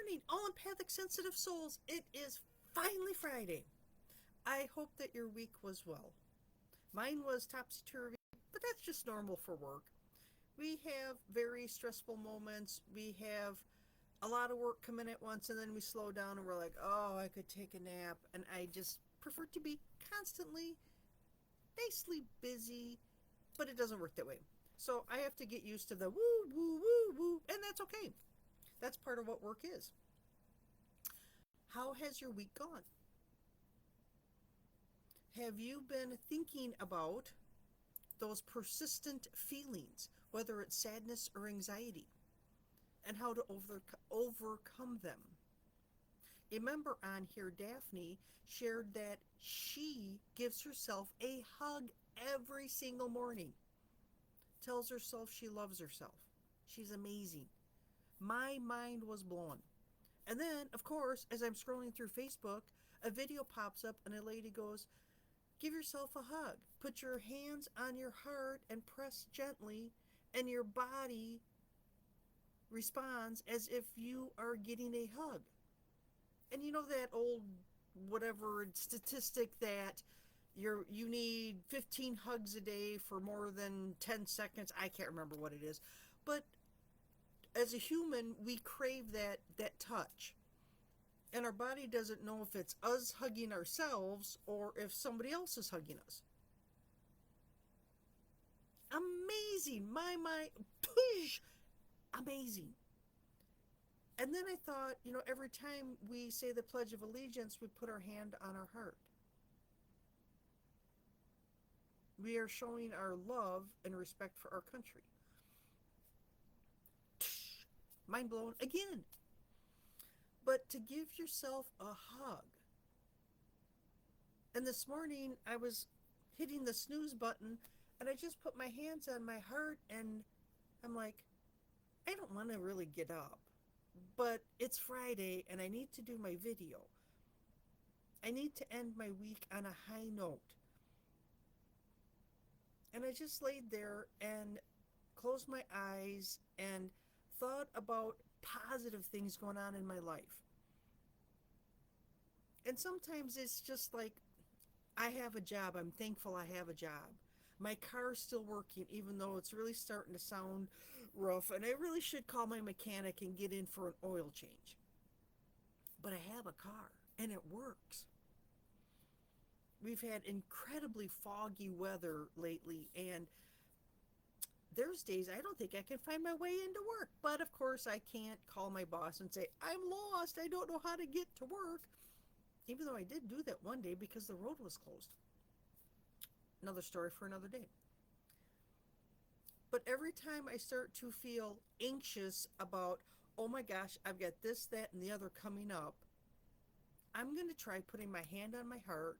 morning, all empathic sensitive souls. It is finally Friday. I hope that your week was well. Mine was topsy turvy, but that's just normal for work. We have very stressful moments. We have a lot of work come in at once, and then we slow down and we're like, oh, I could take a nap. And I just prefer to be constantly, nicely busy, but it doesn't work that way. So I have to get used to the woo, woo, woo, woo, and that's okay. That's part of what work is. How has your week gone? Have you been thinking about those persistent feelings, whether it's sadness or anxiety, and how to overcome them? A member on here, Daphne, shared that she gives herself a hug every single morning, tells herself she loves herself. She's amazing. My mind was blown. And then, of course, as I'm scrolling through Facebook, a video pops up and a lady goes, give yourself a hug. Put your hands on your heart and press gently, and your body responds as if you are getting a hug. And you know that old whatever statistic that you need 15 hugs a day for more than 10 seconds. I can't remember what it is. But as a human, we crave that touch. And our body doesn't know if it's us hugging ourselves or if somebody else is hugging us. Amazing. My mind, push, amazing. And then I thought, every time we say the Pledge of Allegiance, we put our hand on our heart. We are showing our love and respect for our country. Mind blown again. But to give yourself a hug. And this morning I was hitting the snooze button and I just put my hands on my heart and I'm like, I don't want to really get up, but it's Friday and I need to do my video. I need to end my week on a high note. And I just laid there and closed my eyes and thought about positive things going on in my life. And sometimes it's just like, I have a job. I'm thankful I have a job. My car's still working, even though it's really starting to sound rough. And I really should call my mechanic and get in for an oil change. But I have a car, and it works. We've had incredibly foggy weather lately, and there's days I don't think I can find my way into work. But of course, I can't call my boss and say, I'm lost. I don't know how to get to work. Even though I did do that one day because the road was closed. Another story for another day. But every time I start to feel anxious about, oh my gosh, I've got this, that, and the other coming up, I'm going to try putting my hand on my heart,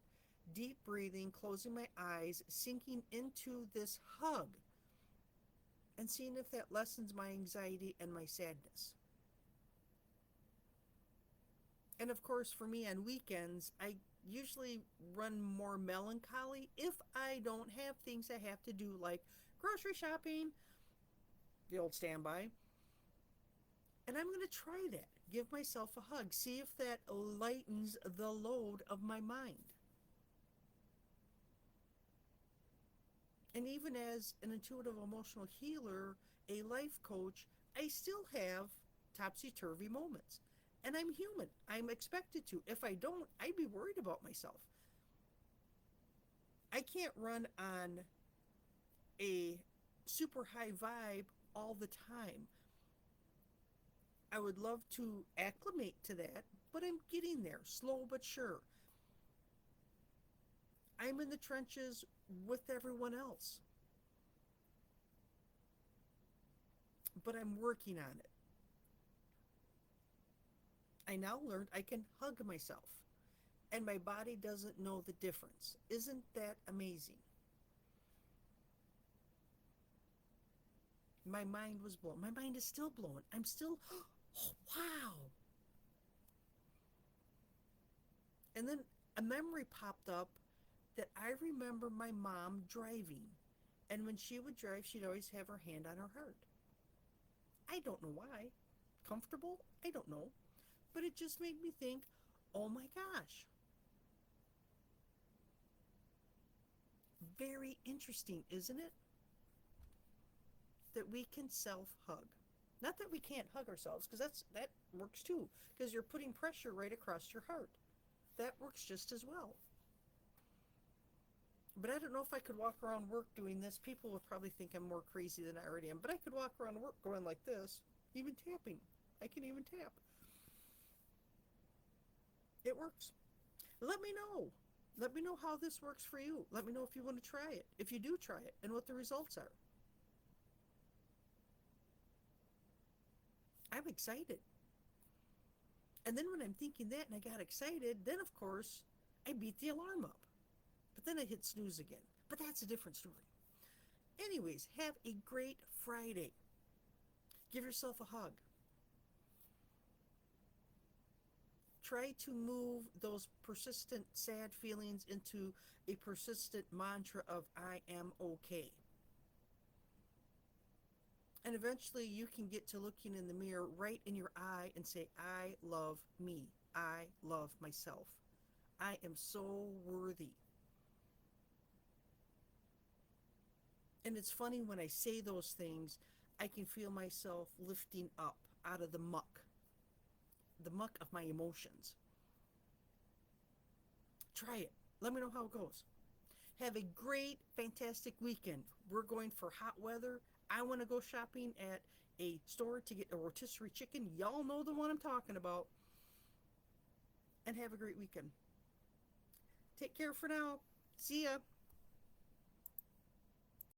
deep breathing, closing my eyes, sinking into this hug, and seeing if that lessens my anxiety and my sadness. And of course, for me on weekends, I usually run more melancholy if I don't have things I have to do, like grocery shopping, the old standby. And I'm going to try that. Give myself a hug. See if that lightens the load of my mind. And even as an intuitive emotional healer, a life coach, I still have topsy-turvy moments. And I'm human. I'm expected to. If I don't, I'd be worried about myself. I can't run on a super high vibe all the time. I would love to acclimate to that, but I'm getting there, slow but sure. I'm in the trenches with everyone else, but I'm working on it. I now learned I can hug myself, and my body doesn't know the difference. Isn't that amazing? My mind was blown. My mind is still blown. I'm still, oh, wow. And then a memory popped up that I remember my mom driving. And when she would drive, she'd always have her hand on her heart. I don't know why. Comfortable? I don't know. But it just made me think, oh my gosh, very interesting, isn't it? That we can self hug. Not that we can't hug ourselves, because that works too, because you're putting pressure right across your heart. That works just as well. But I don't know if I could walk around work doing this. People would probably think I'm more crazy than I already am. But I could walk around work going like this, even tapping. I can even tap. It works. Let me know. Let me know how this works for you. Let me know if you want to try it, if you do try it, and what the results are. I'm excited. And then when I'm thinking that and I got excited, then of course I beat the alarm up. But then I hit snooze again. But that's a different story. Anyways, have a great Friday. Give yourself a hug. Try to move those persistent sad feelings into a persistent mantra of I am okay. And eventually you can get to looking in the mirror right in your eye and say, I love me. I love myself. I am so worthy. And it's funny when I say those things, I can feel myself lifting up out of the muck of my emotions. Try it. Let me know how it goes. Have a great, fantastic weekend. We're going for hot weather. I want to go shopping at a store to get a rotisserie chicken. Y'all know the one I'm talking about. And have a great weekend. Take care for now. See ya.